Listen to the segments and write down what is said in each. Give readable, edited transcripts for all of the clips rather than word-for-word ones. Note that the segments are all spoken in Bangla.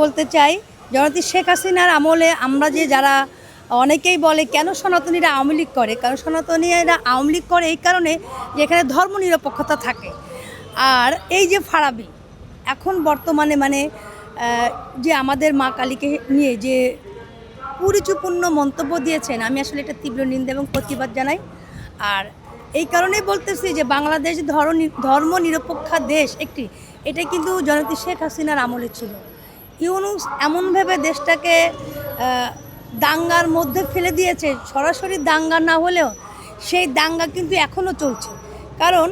বলতে চাই জননেত্রী শেখ হাসিনার আমলে আমরা যে যারা অনেকেই বলে কেন সনাতনীরা আওয়ামী লীগ করে, কারণ সনাতনীরা আওয়ামী লীগ করে এই কারণে যে এখানে ধর্মনিরপেক্ষতা থাকে। আর এই যে ফারাবি এখন বর্তমানে যে আমাদের মা কালীকে নিয়ে যে কুরুচিপূর্ণ মন্তব্য দিয়েছেন, আমি আসলে এটা তীব্র নিন্দা এবং প্রতিবাদ জানাই। আর এই কারণেই বলতেছি যে বাংলাদেশ ধর্মনিরপেক্ষ দেশ একটি, এটা কিন্তু জননেত্রী শেখ হাসিনার আমলে ছিল। ইউনূস এমনভাবে দেশটাকে দাঙ্গার মধ্যে ফেলে দিয়েছে, সরাসরি দাঙ্গা না হলেও সেই দাঙ্গা কিন্তু এখনও চলছে। কারণ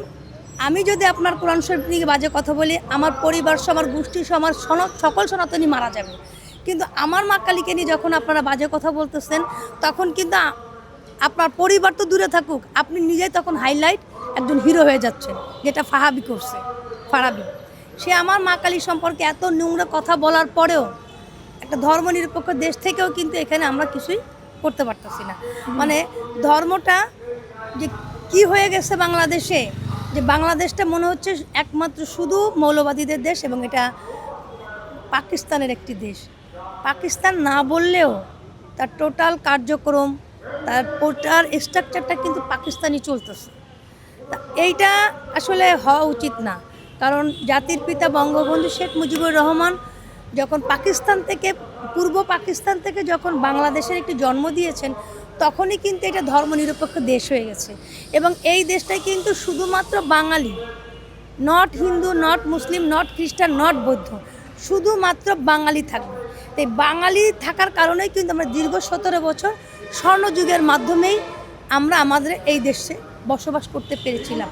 আমি যদি আপনার কোরআন শরীফ নিয়ে বাজে কথা বলি, আমার পরিবার সহ, আমার গোষ্ঠী সহ, আমার সকল সনাতনী মারা যাবে। কিন্তু আমার মা কালীকে নিয়ে যখন আপনারা বাজে কথা বলতেছেন, তখন কিন্তু আপনার পরিবার তো দূরে থাকুক, আপনি নিজেই তখন হাইলাইট একজন হিরো হয়ে যাচ্ছেন, যেটা ফারাবি করছে। ফারাবি সে আমার মা কালী সম্পর্কে এত নোংরা কথা বলার পরেও একটা ধর্মনিরপেক্ষ দেশ থেকেও কিন্তু এখানে আমরা কিছুই করতে পারতেছি না। ধর্মটা যে কি হয়ে গেছে বাংলাদেশে, যে বাংলাদেশটা মনে হচ্ছে একমাত্র শুধু মৌলবাদীদের দেশ, এবং এটা পাকিস্তানের একটি দেশ। পাকিস্তান না বললেও তার টোটাল কার্যক্রম, তার টোটাল স্ট্রাকচারটা কিন্তু পাকিস্তানি চলতেছে। তা এইটা আসলে হওয়া উচিত না। কারণ জাতির পিতা বঙ্গবন্ধু শেখ মুজিবুর রহমান যখন পূর্ব পাকিস্তান থেকে যখন বাংলাদেশের একটি জন্ম দিয়েছেন, তখনই কিন্তু এটা ধর্মনিরপেক্ষ দেশ হয়ে গেছে। এবং এই দেশটাই কিন্তু শুধুমাত্র Bangali, not Hindu, not Muslim, not Christian, not বৌদ্ধ, শুধুমাত্র বাঙালি থাকবে। তাই বাঙালি থাকার কারণেই কিন্তু আমরা দীর্ঘ 17 বছর স্বর্ণযুগের মাধ্যমেই আমরা আমাদের এই দেশে বসবাস করতে পেরেছিলাম।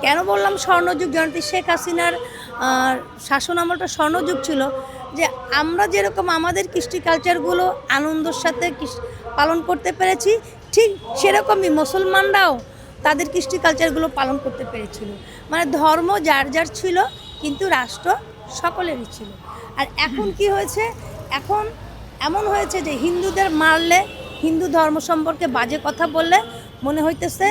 কেন বললাম স্বর্ণযুগ? জননেত্রী শেখ হাসিনার শাসন আমলটা স্বর্ণযুগ ছিল, যে আমরা যেরকম আমাদের কৃষ্টি কালচারগুলো আনন্দের সাথে পালন করতে পেরেছি, ঠিক সেরকমই মুসলমানরাও তাদের কৃষ্টি কালচারগুলো পালন করতে পেরেছিল। ধর্ম যার যার ছিল, কিন্তু রাষ্ট্র সকলেরই ছিল। আর এখন কি হয়েছে? এখন এমন হয়েছে যে হিন্দুদের মারলে, হিন্দু ধর্ম সম্পর্কে বাজে কথা বললে মনে হইতেছে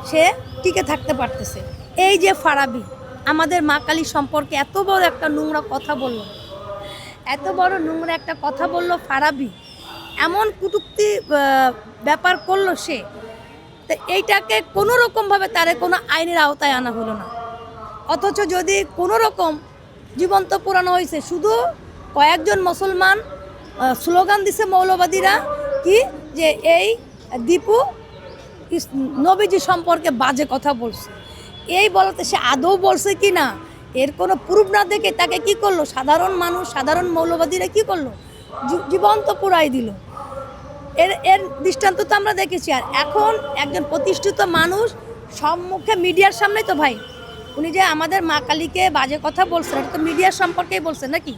সে টিকে থাকতে পারতেছে। এই যে ফারাবি আমাদের মা কালী সম্পর্কে এত বড় একটা নোংরা কথা বলল, এত বড় নোংরা একটা কথা বলল ফারাবি, এমন কটূক্তি ব্যাপার করলো সে। তো এইটাকে কোনো রকমভাবে তারে কোনো আইনের আওতায় আনা হলো না। অথচ যদি কোনো রকম জীবন্ত পুরানো হয়েছে, শুধু কয়েকজন মুসলমান স্লোগান দিছে মৌলবাদীরা, কি যে এই দীপু নবীজি সম্পর্কে বাজে কথা বলছে। এই বলতে সে আদৌ বলছে কি না, এর কোনো প্রুফ না দেখে তাকে কি করলো সাধারণ মানুষ, সাধারণ মৌলবাদীরা কি করলো, জীবন্ত পুরাই দিল। এর দৃষ্টান্ত তো আমরা দেখেছি। আর এখন একজন প্রতিষ্ঠিত মানুষ সম্মুখে মিডিয়ার সামনে, তো ভাই উনি যে আমাদের মা কালীকে বাজে কথা বলছেন, এটা তো মিডিয়ার সম্পর্কেই বলছেন নাকি?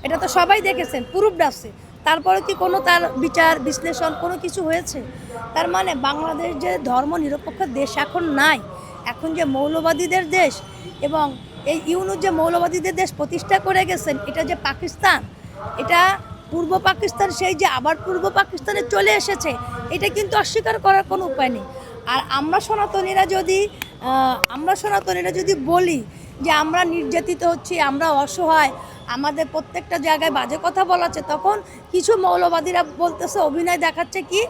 এটা তো সবাই দেখেছেন, প্রুফ আসছে। তারপরে কি কোনো তার বিচার বিশ্লেষণ কোনো কিছু হয়েছে? তার বাংলাদেশ যে ধর্মনিরপেক্ষ দেশ এখন নাই, এখন যে মৌলবাদীদের দেশ, এবং এই ইউনূস যে মৌলবাদীদের দেশ প্রতিষ্ঠা করে গেছেন, এটা যে পাকিস্তান, এটা পূর্ব পাকিস্তান, সেই যে আবার পূর্ব পাকিস্তানে চলে এসেছে, এটা কিন্তু অস্বীকার করার কোনো উপায় নেই। আর আমরা সনাতনীরা যদি বলি যে আমরা নির্যাতিত হচ্ছি, আমরা অসহায়, আমাদের প্রত্যেকটা জায়গায় বাজে কথা বলাচ্ছে, তখন কিছু মৌলবাদীরা বলতেছে, অভিনয় দেখাচ্ছে কি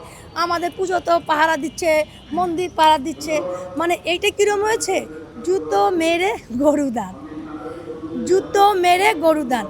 আমাদের পুজো তো পাহারা দিচ্ছে, মন্দির পাহারা দিচ্ছে। এইটা কীরকম হয়েছে? জুতো মেরে গরুদান।